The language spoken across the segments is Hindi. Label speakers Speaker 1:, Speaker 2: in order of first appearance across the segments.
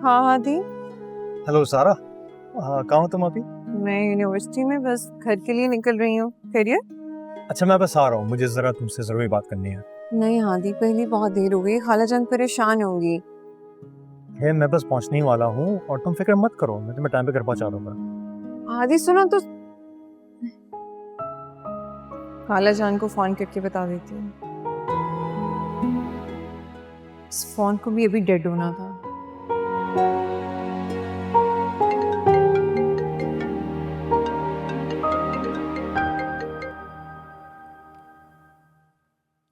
Speaker 1: हाँ हादी।
Speaker 2: हेलो सारा, कहाँ हो तुम अभी?
Speaker 1: मैं यूनिवर्सिटी में बस घर के लिए निकल रही हूँ। खैरियत?
Speaker 2: अच्छा मैं बस आ रहा हूँ, मुझे जरा तुमसे जरूरी बात करनी है।
Speaker 1: नहीं हादी, पहले बहुत देर हो गई, खाला जान परेशान होंगी।
Speaker 2: है मैं बस पहुँचने ही वाला हूँ और तुम फिक्र मत करो, मैं तुम्हें टाइम पे घर पहुँचा दूंगा।
Speaker 1: हादी सुनो तो, खाला जान को फोन करके बता देती हूँ। इस फोन को भी अभी डेड होना था।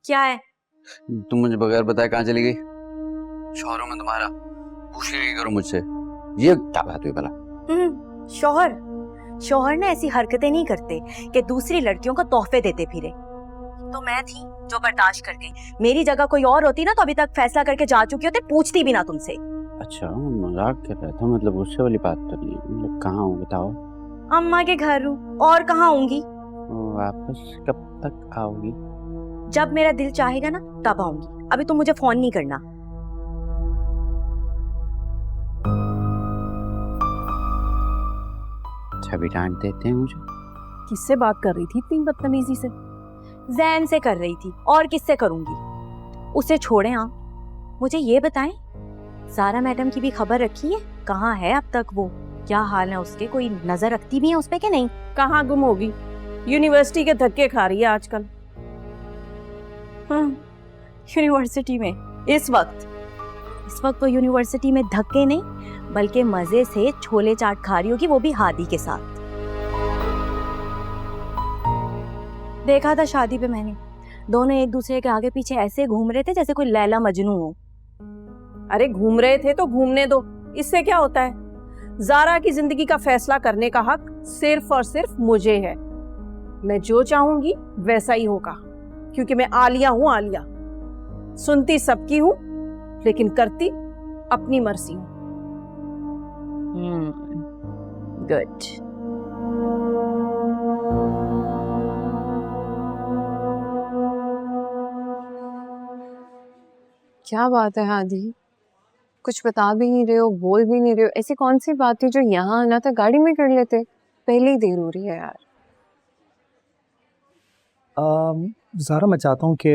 Speaker 3: क्या है?
Speaker 4: तुम मुझे बगैर बताए कहाँ चली गई? शौहरों में तुम्हारा पूछ के करो मुझसे, ये क्या बात हुई भला?
Speaker 3: शौहर शौहर ने ऐसी हरकतें नहीं करते कि दूसरी लड़कियों को तोहफे देते फिरे। तो मैं थी जो बर्दाश्त कर गई। मेरी जगह कोई और होती ना तो अभी तक फैसला करके जा चुकी होती, पूछती भी ना तुमसे।
Speaker 4: अच्छा मजाक कर रहा था, मतलब गुस्से वाली बात तो नहीं है। मतलब कहाँ हो बताओ?
Speaker 3: अम्मा के घर हूँ, और कहाँ होंगी?
Speaker 4: वापस कब तक आओगी?
Speaker 3: जब मेरा दिल चाहेगा ना तब आऊंगी। अभी तुम मुझे फोन नहीं करना।
Speaker 4: छवि डांट देते हैं मुझे।
Speaker 5: किससे बात कर रही थी इतनी बदतमीजी से?
Speaker 3: जैन से कर रही थी, और किससे करूंगी? उसे छोड़े आप, मुझे ये बताएं, सारा मैडम की भी खबर रखी है? कहाँ है अब तक वो? क्या हाल है उसके? कोई नजर रखती भी है उस पे कि नहीं?
Speaker 5: कहाँ गुम होगी? यूनिवर्सिटी के धक्के खा रही है आजकल।
Speaker 3: यूनिवर्सिटी में इस वक्त तो यूनिवर्सिटी में धक्के नहीं बल्कि मजे से छोले चाट खा रही होगी, वो भी हादी के साथ। देखा था शादी पे मैंने, दोनों एक दूसरे के आगे पीछे ऐसे घूम रहे थे जैसे कोई लैला मजनू हो।
Speaker 5: अरे घूम रहे थे तो घूमने दो, इससे क्या होता है? जारा की जिंदगी का फैसला करने का हक सिर्फ और सिर्फ मुझे है। मैं जो चाहूंगी वैसा ही होगा, क्योंकि मैं आलिया हूं। आलिया सुनती सबकी हूं लेकिन करती अपनी मर्जी हूं।
Speaker 3: गुड।
Speaker 1: क्या बात है हादी, कुछ बता भी नहीं रहे हो, बोल भी नहीं रहे हो। ऐसी कौन सी बात थी जो यहाँ आना था गाड़ी में कर लेते? पहले ही देर हो रही है यार।
Speaker 2: ज़ारा मैं चाहता हूँ कि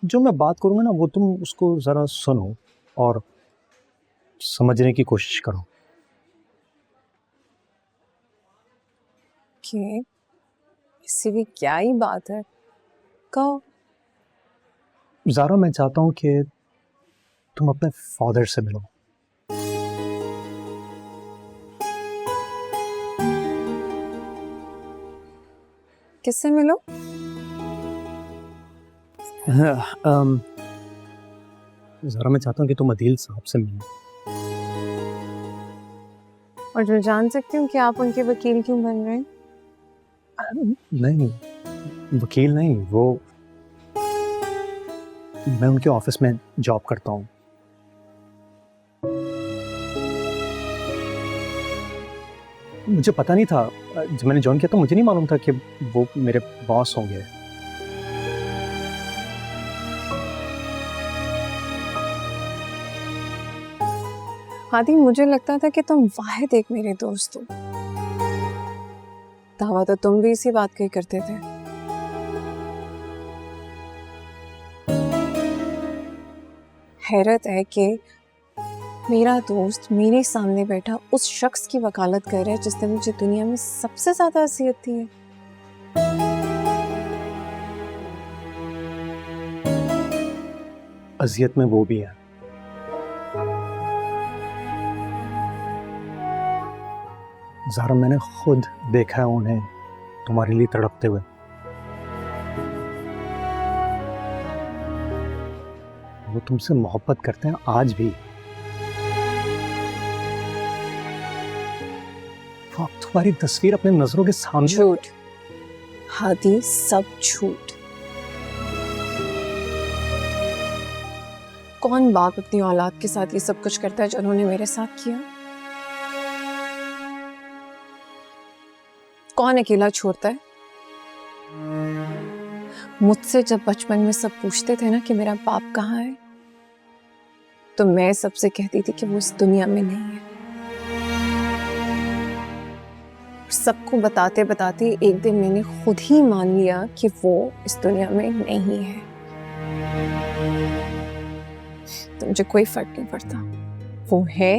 Speaker 2: जो मैं बात करूँगा ना वो तुम उसको ज़रा सुनो और समझने की कोशिश करो।
Speaker 1: कि इससे भी क्या ही बात है, कहो।
Speaker 2: ज़ारा मैं चाहता हूँ कि तुम अपने फादर से मिलो।
Speaker 1: किससे मिलो?
Speaker 2: ज़ारा मैं चाहता हूँ कि तुम अदील साहब से मिलो।
Speaker 1: और जो जान सकती हूँ कि आप उनके वकील क्यों बन रहे हैं?
Speaker 2: नहीं, वकील नहीं, वो मैं उनके ऑफिस में जॉब करता हूँ। मुझे पता नहीं था, जब मैंने ज्वाइन किया तो मुझे नहीं मालूम था कि वो मेरे बॉस होंगे।
Speaker 1: हादी मुझे लगता था कि तुम वाहिद एक मेरे दोस्त हो। दावा तो तुम भी इसी बात का ही करते थे। हैरत है कि मेरा दोस्त मेरे सामने बैठा उस शख्स की वकालत कर रहा है जिसने मुझे दुनिया में सबसे ज्यादा असियत दी है।
Speaker 2: अजियत में वो भी है। ज़ारा मैंने खुद देखा है उन्हें तुम्हारे लिए तड़पते हुए। वो तुमसे मोहब्बत करते हैं आज भी। वो अब तुम्हारी तस्वीर अपने नजरों के सामने।
Speaker 1: झूठ हादी, सब झूठ। कौन बाप अपनी औलाद के साथ ये सब कुछ करता है जो उन्होंने मेरे साथ किया? कौन अकेला छोड़ता है? मुझसे जब बचपन में सब पूछते थे ना कि मेरा बाप कहाँ है, तो मैं सबसे कहती थी कि वो इस दुनिया में नहीं है। सबको बताते बताते एक दिन मैंने खुद ही मान लिया कि वो इस दुनिया में नहीं है। तो मुझे कोई फर्क नहीं पड़ता वो है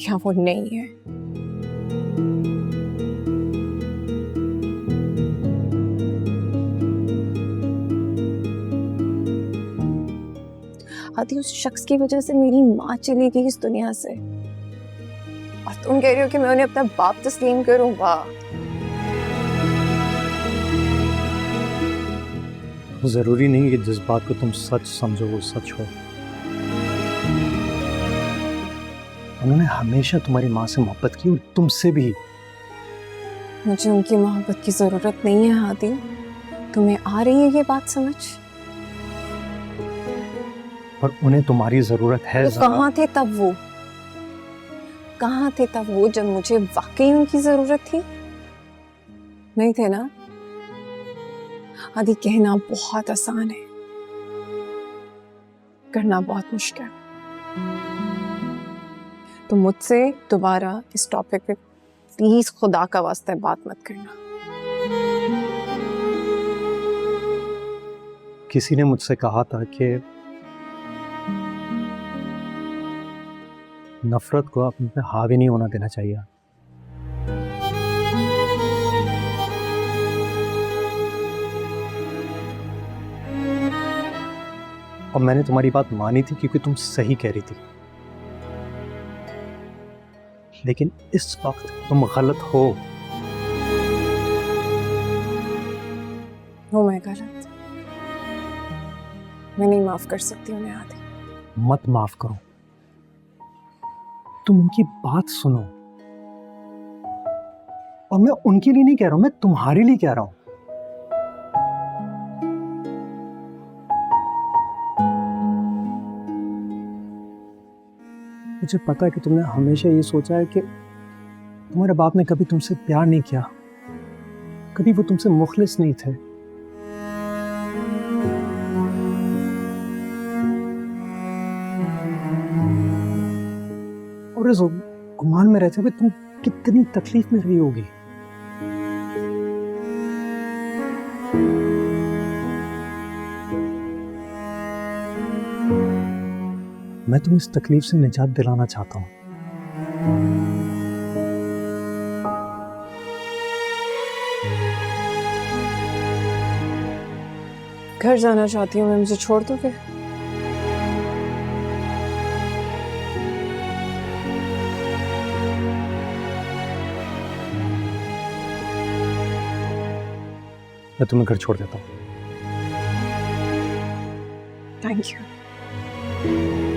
Speaker 1: या वो नहीं है। आदि, उस शख्स की वजह से मेरी माँ चली गई इस दुनिया से, और तुम कह रही हो कि मैं उन्हें अपना बाप तस्लीम करूं? वाह।
Speaker 2: जरूरी नहीं कि जिस बात को तुम सच समझो वो सच हो। उन्होंने हमेशा तुम्हारी माँ से मोहब्बत की और तुमसे भी।
Speaker 1: मुझे उनकी मोहब्बत की जरूरत नहीं है आदि। तुम्हें आ रही है ये बात समझ?
Speaker 2: पर उन्हें तुम्हारी जरूरत है।
Speaker 1: तो कहाँ थे तब वो? कहाँ थे तब वो जब मुझे वाकई उनकी जरूरत थी? नहीं थे ना? आदि, कहना बहुत आसान है, करना बहुत मुश्किल। तो मुझसे दोबारा इस टॉपिक पे प्लीज खुदा का वास्ता बात मत करना।
Speaker 2: किसी ने मुझसे कहा था कि नफरत को अपने पे हावी नहीं होना देना चाहिए। और मैंने तुम्हारी बात मानी थी क्योंकि तुम सही कह रही थी, लेकिन इस वक्त तुम गलत हो।
Speaker 1: मैं गलत? मैं नहीं माफ कर सकती उन्हें आदि।
Speaker 2: मत माफ करो, तुम उनकी बात सुनो। और मैं उनके लिए नहीं कह रहा हूं, मैं तुम्हारे लिए कह रहा हूं। मुझे पता है कि तुमने हमेशा ये सोचा है कि तुम्हारे बाप ने कभी तुमसे प्यार नहीं किया, कभी वो तुमसे मुखलिस नहीं थे। और इस गुमान में रहते हुए तुम कितनी तकलीफ में रही होगी। मैं तुम्हें इस तकलीफ से निजात दिलाना चाहता हूं।
Speaker 1: घर जाना चाहती हूँ मैं, मुझे छोड़ दो फिर।
Speaker 2: मैं तुम्हें घर छोड़ देता हूं।
Speaker 1: Thank you.